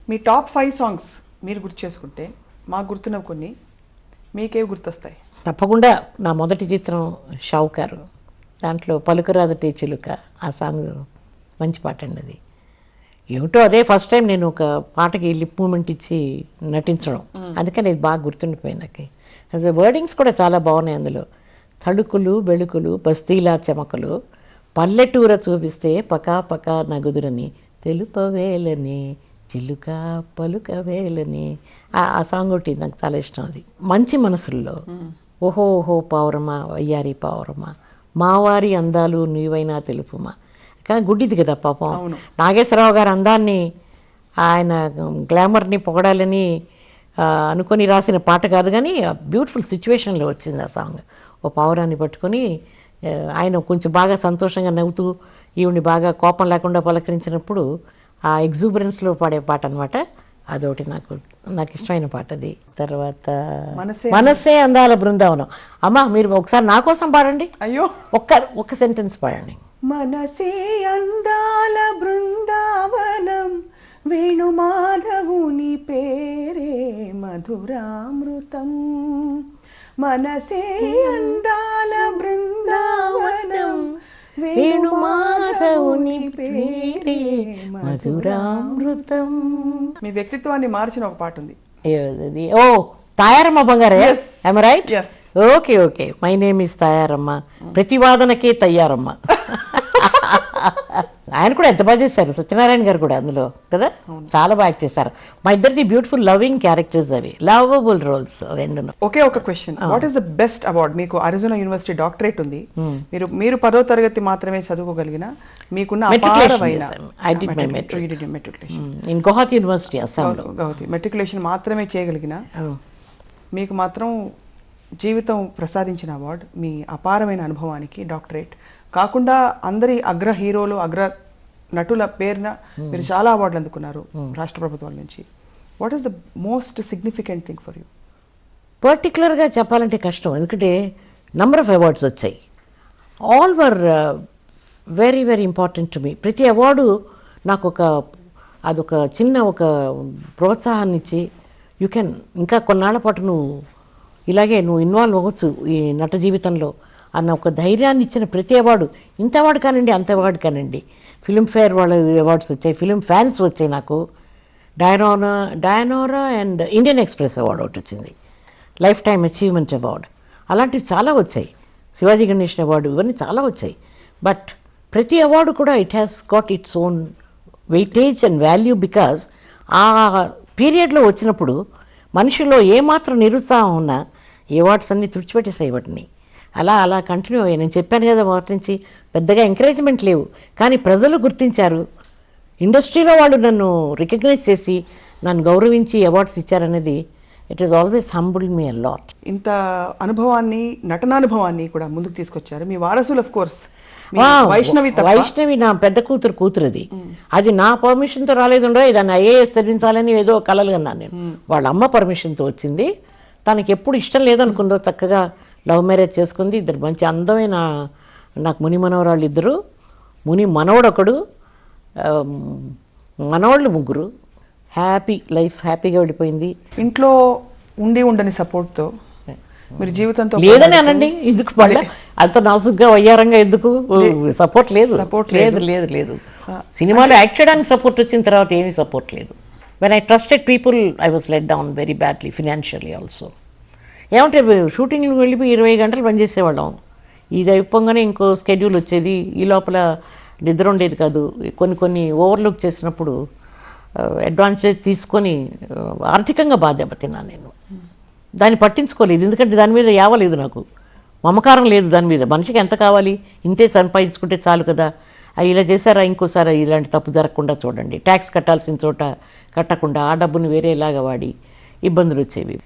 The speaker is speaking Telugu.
మీ టాప్ 5 సాంగ్స్ మీరు గుర్తు చేసుకుంటే మాకు గుర్తున్నవి కొన్ని, మీకేవి గుర్తొస్తాయి? తప్పకుండా నా మొదటి చిత్రం షావుకారు, దాంట్లో పలుకురాదటి చిలుక, ఆ సాంగ్ మంచి పాట అండి. అది ఏమిటో అదే ఫస్ట్ టైం నేను ఒక పాటకి లిప్ మూమెంట్ ఇచ్చి నటించడం, అందుకని ఇది బాగా గుర్తుండిపోయింది నాకు. అసలు వర్డింగ్స్ కూడా చాలా బాగున్నాయి అందులో. తళుకులు బెళుకులు బస్తీలా చెమకలు, పల్లెటూర చూపిస్తే పకా పకా నగుదురని, తెలుపవేలని చిలుక పలుకవేలని, ఆ సాంగ్ ఒకటి నాకు చాలా ఇష్టం. అది మంచి మనసుల్లో ఓహో ఓహో పావురమా వయ్యారి పావురమా, మావారి అందాలు నీవైనా తెలుపుమా. కానీ గుడ్డిది కదా పాపం, నాగేశ్వరరావు గారు అందాన్ని ఆయన గ్లామర్ని పొగడాలని అనుకొని రాసిన పాట కాదు, కానీ బ్యూటిఫుల్ సిచ్యువేషన్లో వచ్చింది ఆ సాంగ్. ఓ పావురాన్ని పట్టుకొని ఆయన కొంచెం బాగా సంతోషంగా నవ్వుతూ ఈవిని బాగా కోపం లేకుండా పలకరించినప్పుడు ఆ ఎగ్జూబరెన్స్లో పాడే పాట అనమాట. అదొకటి నాకు ఇష్టమైన పాట అది. తర్వాత మనసే అందాల బృందావనం. అమ్మా మీరు ఒకసారి నా కోసం పాడండి. అయ్యో, ఒక్క సెంటెన్స్ పాడండి. మనసే అందాల బృందావనం, వేణుమాధవుని పేరే మధురామృతం. మనసే అందాల బృందావనం, వేణుమాధవుని పేరే మధురామృతం. మీ వ్యక్తిత్వాన్ని మార్చిన ఒక పాట ఉంది. ఓ తాయారమ్మ బంగారే, I'm right? Okay okay, my name is Tayaramma, ప్రతివాదనకే తయారమ్మ. ఆయన కూడా ఎంత బాగా చేశారు, సత్యనారాయణ గారు కూడా అందులో కదా, చాలా బాగా యాక్ట్ చేశారు. మా ఇద్దరిది బ్యూటిఫుల్ లవింగ్ క్యారెక్టర్స్, అవి లవబుల్ రోల్స్ రెండు. ఒకే ఒక question, what is the best award? మీకు అరిజోనా యూనివర్సిటీ డాక్టరేట్ ఉంది, మీరు 10వ తరగతి మాత్రమే చదువుకోగలిగిన, మీకున్న గౌహతి యూనివర్సిటీ మెట్రికులేషన్ మాత్రమే చేయగలిగిన మీకు మాత్రం జీవితం ప్రసాదించిన అవార్డు, మీ అపారమైన అనుభవానికి డాక్టరేట్ కాకుండా అందరి అగ్ర హీరోలు అగ్ర నటుల పేరున మీరు చాలా అవార్డులు అందుకున్నారు రాష్ట్ర ప్రభుత్వాల నుంచి. What is the most significant thing for you? పర్టికులర్గా చెప్పాలంటే కష్టం, ఎందుకంటే నంబర్ ఆఫ్ అవార్డ్స్ వచ్చాయి. All were very very important to me. ప్రతి అవార్డు నాకు అదొక చిన్న ఒక ప్రోత్సాహాన్ని ఇచ్చి, యూ కెన్ ఇంకా కొన్నాళ్ల పాటు నువ్వు ఇన్వాల్వ్ అవ్వచ్చు ఈ నట జీవితంలో అన్న ఒక ధైర్యాన్ని ఇచ్చిన ప్రతి అవార్డు, ఇంత అవార్డు కానండి అంత అవార్డు కానండి. ఫిల్మ్ఫేర్ వాళ్ళ అవార్డ్స్ వచ్చాయి, ఫిల్మ్ ఫ్యాన్స్ వచ్చాయి, నాకు డయానోరా అండ్ ఇండియన్ ఎక్స్ప్రెస్ అవార్డు ఒకటి వచ్చింది, లైఫ్ టైమ్ అచీవ్మెంట్ అవార్డు, అలాంటివి చాలా వచ్చాయి. శివాజీ గణేషన్ అవార్డు, ఇవన్నీ చాలా వచ్చాయి. బట్ ప్రతి అవార్డు కూడా it has got its own weightage and value, because ఆ పీరియడ్లో వచ్చినప్పుడు మనుషుల్లో ఏమాత్రం నిరుత్సాహం ఉన్నా ఈ అవార్డ్స్ అన్నీ తుడిచిపెట్టేసాయి వాటిని. అలా కంటిన్యూ అయ్యాయి. నేను చెప్పాను కదా వాటి నుంచి పెద్దగా ఎంకరేజ్మెంట్ లేవు, కానీ ప్రజలు గుర్తించారు, ఇండస్ట్రీలో వాళ్ళు నన్ను రికగ్నైజ్ చేసి నన్ను గౌరవించి అవార్డ్స్ ఇచ్చారనేది it is always humbled me a lot. ఇంత అనుభవాన్ని, నటనానుభవాన్ని కూడా ముందుకు తీసుకొచ్చారు మీ వారసులు. ఆఫ్ కోర్స్ వైష్ణవి నా పెద్ద కూతురు అది నా పర్మిషన్తో రాలేదుండో, దాన్ని ఐఏఎస్ చదివించాలని ఏదో కలలు కన్నాను నేను. వాళ్ళ అమ్మ పర్మిషన్తో వచ్చింది. తనకి ఎప్పుడు ఇష్టం లేదనుకుందో చక్కగా లవ్ మ్యారేజ్ చేసుకుంది. ఇద్దరు మంచి అందమైన నాకు ముని మనవరాళ్ళు ఇద్దరు, ముని మనవడొకడు, మనవాళ్ళు ముగ్గురు. హ్యాపీ లైఫ్, హ్యాపీగా వెళ్ళిపోయింది. ఇంట్లో ఉండని సపోర్ట్తో మీరు జీవితంతో లేదని అనండి, ఎందుకు పడలే అంత నాసుగ్గా వయ్యారంగా, ఎందుకు సపోర్ట్ లేదు. లేదు సినిమాలో యాక్ట్ చేయడానికి సపోర్ట్ వచ్చిన తర్వాత ఏమీ సపోర్ట్ లేదు. When I trusted people I was let down very badly financially also. ఏమంటే షూటింగ్కి వెళ్ళిపోయి 20 గంటలు పనిచేసేవాళ్ళం. ఇది అయిపోగానే ఇంకో స్కెడ్యూల్ వచ్చేది, ఈ లోపల నిద్ర ఉండేది కాదు. కొన్ని ఓవర్లుక్ చేసినప్పుడు అడ్వాంటేజ్ తీసుకొని ఆర్థికంగా బాగా దెబ్బతిన్నాను నేను. దాన్ని పట్టించుకోలేదు, ఎందుకంటే దాని మీద యావలేదు, నాకు మమకారం లేదు దాని మీద. మనిషికి ఎంత కావాలి, ఇంతే సంపాదించుకుంటే చాలు కదా. ఇలా చేశారా, ఇంకోసారి ఇలాంటి తప్పు జరగకుండా చూడండి, ట్యాక్స్ కట్టాల్సిన చోట కట్టకుండా ఆ డబ్బుని వేరేలాగా వాడి ఇబ్బందులు వచ్చేవి.